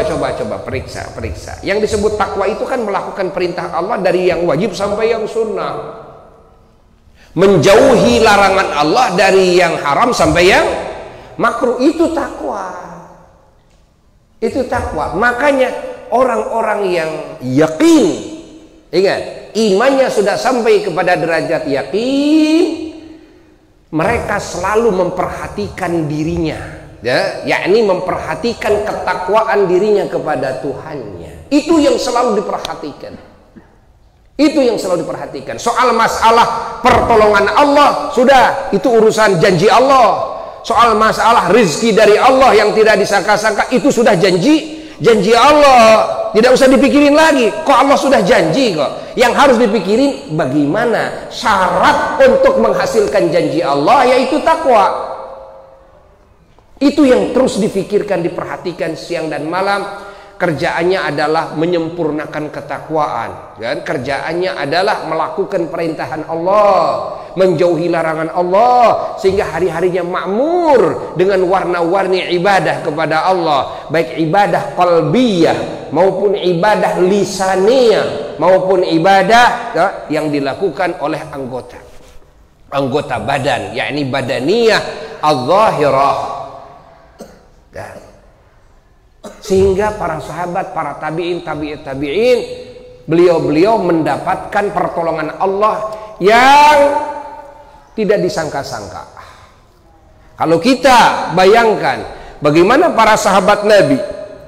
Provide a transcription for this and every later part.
coba periksa. Yang disebut takwa itu kan melakukan perintah Allah dari yang wajib sampai yang sunnah, menjauhi larangan Allah dari yang haram sampai yang makruh. Itu takwa. Itu takwa. Makanya orang-orang yang yakin, ingat, imannya sudah sampai kepada derajat yakin, mereka selalu memperhatikan dirinya, ya, yakni memperhatikan ketakwaan dirinya kepada Tuhannya. Itu yang selalu diperhatikan. Itu yang selalu diperhatikan. Soal masalah pertolongan Allah, sudah, itu urusan janji Allah. Soal masalah rizki dari Allah yang tidak disangka-sangka, itu sudah janji Allah. Tidak usah dipikirin lagi. Kok Allah sudah janji kok. Yang harus dipikirin bagaimana syarat untuk menghasilkan janji Allah, yaitu takwa. Itu yang terus difikirkan, diperhatikan siang dan malam. Kerjaannya adalah menyempurnakan ketakwaan, kan? Kerjaannya adalah melakukan perintahan Allah, menjauhi larangan Allah, sehingga hari-harinya makmur dengan warna-warni ibadah kepada Allah, baik ibadah qalbiyah maupun ibadah lisaniyah maupun ibadah, ya, yang dilakukan oleh anggota badan, yakni badaniyah al-zahirah. Sehingga para sahabat, para tabi'in, beliau mendapatkan pertolongan Allah yang tidak disangka-sangka. Kalau kita bayangkan bagaimana para sahabat Nabi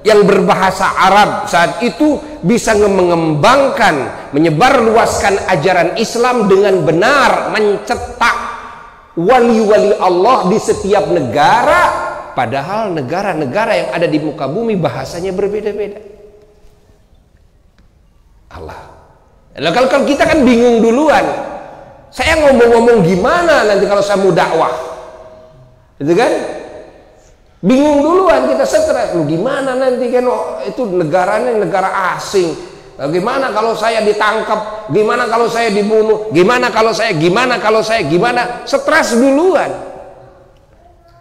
yang berbahasa Arab saat itu bisa mengembangkan, menyebarluaskan ajaran Islam dengan benar, mencetak wali-wali Allah di setiap negara. Padahal negara-negara yang ada di muka bumi bahasanya berbeda-beda. Allah. Nah, kalau kita kan bingung duluan. Saya ngomong-ngomong gimana nanti kalau saya mau dakwah? Itu kan? Bingung duluan, kita stres. Lu gimana nanti kan, itu negaranya negara asing. Gimana kalau saya ditangkap? Gimana kalau saya dibunuh? Gimana kalau saya? Stres duluan.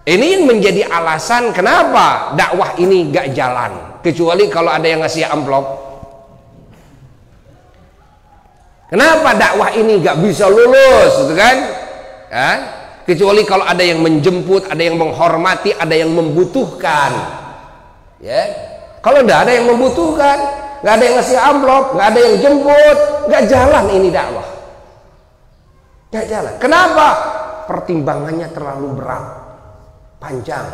Ini menjadi alasan kenapa dakwah ini gak jalan, kecuali kalau ada yang ngasih amplop. Kenapa dakwah ini gak bisa lulus, gitu kan? Kecuali kalau ada yang menjemput, ada yang menghormati, ada yang membutuhkan. Ya, kalau tidak ada yang membutuhkan, gak ada yang ngasih amplop, gak ada yang jemput, gak jalan ini dakwah. Gak jalan. Kenapa? Pertimbangannya terlalu berat. Panjang.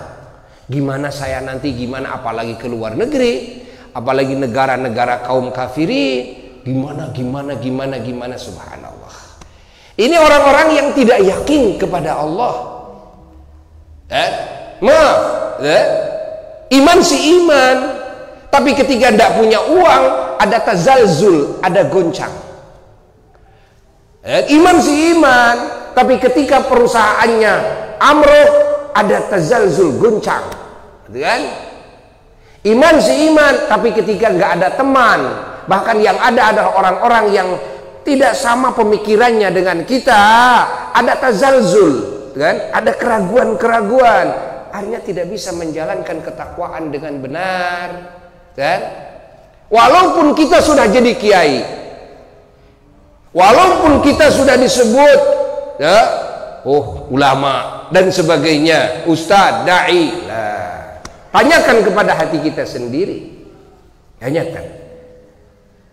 Gimana saya nanti, gimana apalagi ke luar negeri, apalagi negara-negara kaum kafirin, gimana, subhanallah. Ini orang-orang yang tidak yakin kepada Allah. Iman si iman, tapi ketika tidak punya uang, ada tazalzul, ada goncang. Iman si iman, tapi ketika perusahaannya amruh, ada tazalzul, goncang, gitu kan? Iman si iman, tapi ketika nggak ada teman, bahkan yang ada adalah orang-orang yang tidak sama pemikirannya dengan kita, ada tazalzul, kan? Ada keraguan-keraguan, akhirnya tidak bisa menjalankan ketakwaan dengan benar, kan? Walaupun kita sudah jadi kiai, walaupun kita sudah disebut, ya, ulama dan sebagainya, ustadz, da'i. Nah, tanyakan kepada hati kita sendiri.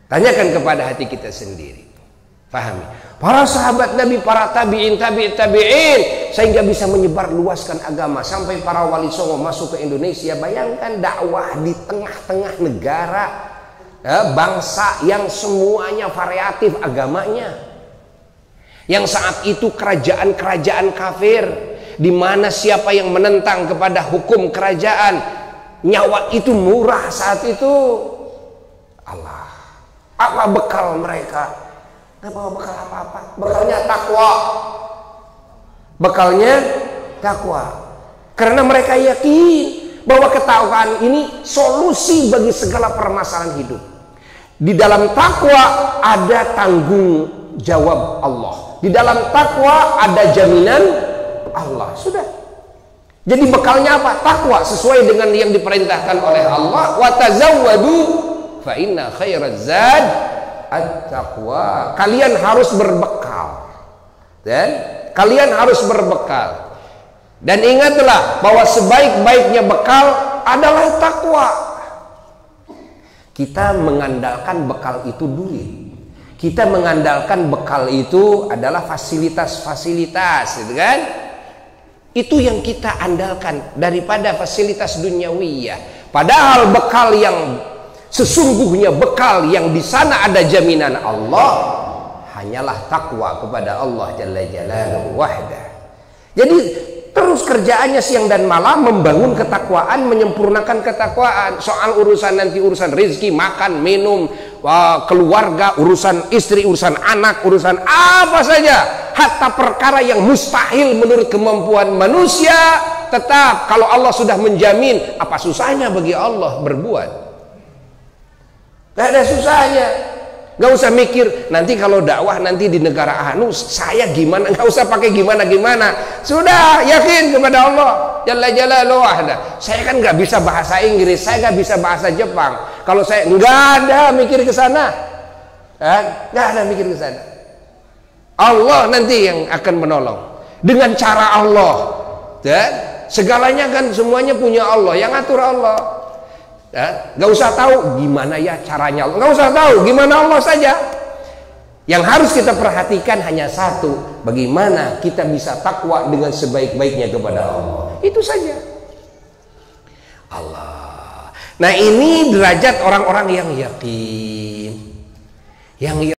Tanyakan kepada hati kita sendiri. Pahami? Para sahabat Nabi, para tabi'in, sehingga bisa menyebarluaskan agama sampai para wali songo masuk ke Indonesia. Bayangkan dakwah di tengah-tengah negara, ya, bangsa yang semuanya variatif agamanya. Yang saat itu kerajaan-kerajaan kafir, di mana siapa yang menentang kepada hukum kerajaan, nyawa itu murah saat itu. Allah, apa bekal mereka? Nggak bawa bekal apa-apa. Bekalnya takwa. Bekalnya takwa. Karena mereka yakin bahwa ketakwaan ini solusi bagi segala permasalahan hidup. Di dalam takwa ada tanggung jawab Allah. Di dalam takwa ada jaminan Allah. Sudah. Jadi bekalnya apa? Takwa, sesuai dengan yang diperintahkan oleh Allah. Wa tazawwadu fa inna khairaz zad at-taqwa. Kalian harus berbekal. Dan kalian harus berbekal. Dan ingatlah bahwa sebaik-baiknya bekal adalah takwa. Kita mengandalkan bekal itu duit. Kita mengandalkan bekal itu adalah fasilitas-fasilitas, gitu kan? Itu yang kita andalkan daripada fasilitas duniawiyah. Padahal bekal yang sesungguhnya, bekal yang di sana ada jaminan Allah, hanyalah takwa kepada Allah Jalla Jalaluhu wahdah. Jadi terus kerjaannya siang dan malam membangun ketakwaan, menyempurnakan ketakwaan. Soal urusan nanti, urusan rezeki, makan, minum, keluarga, urusan istri, urusan anak, urusan apa saja, hatta perkara yang mustahil menurut kemampuan manusia, tetap kalau Allah sudah menjamin, apa susahnya bagi Allah berbuat? Gak ada susahnya. Gak usah mikir nanti kalau dakwah nanti di negara anu saya gimana, gak usah pakai gimana-gimana. Sudah yakin kepada Allah Jalla Jalaluhu wahdah. Saya kan gak bisa bahasa Inggris, saya gak bisa bahasa Jepang. Kalau saya nggak ada mikir ke sana, nggak ada mikir ke sana. Allah nanti yang akan menolong dengan cara Allah. Dan segalanya kan semuanya punya Allah, yang atur Allah. Nggak usah tahu gimana ya caranya Allah, nggak usah tahu gimana Allah saja. Yang harus kita perhatikan hanya satu, bagaimana kita bisa takwa dengan sebaik-baiknya kepada Allah. Itu saja. Allah. Nah, ini derajat orang-orang yang yakin, yang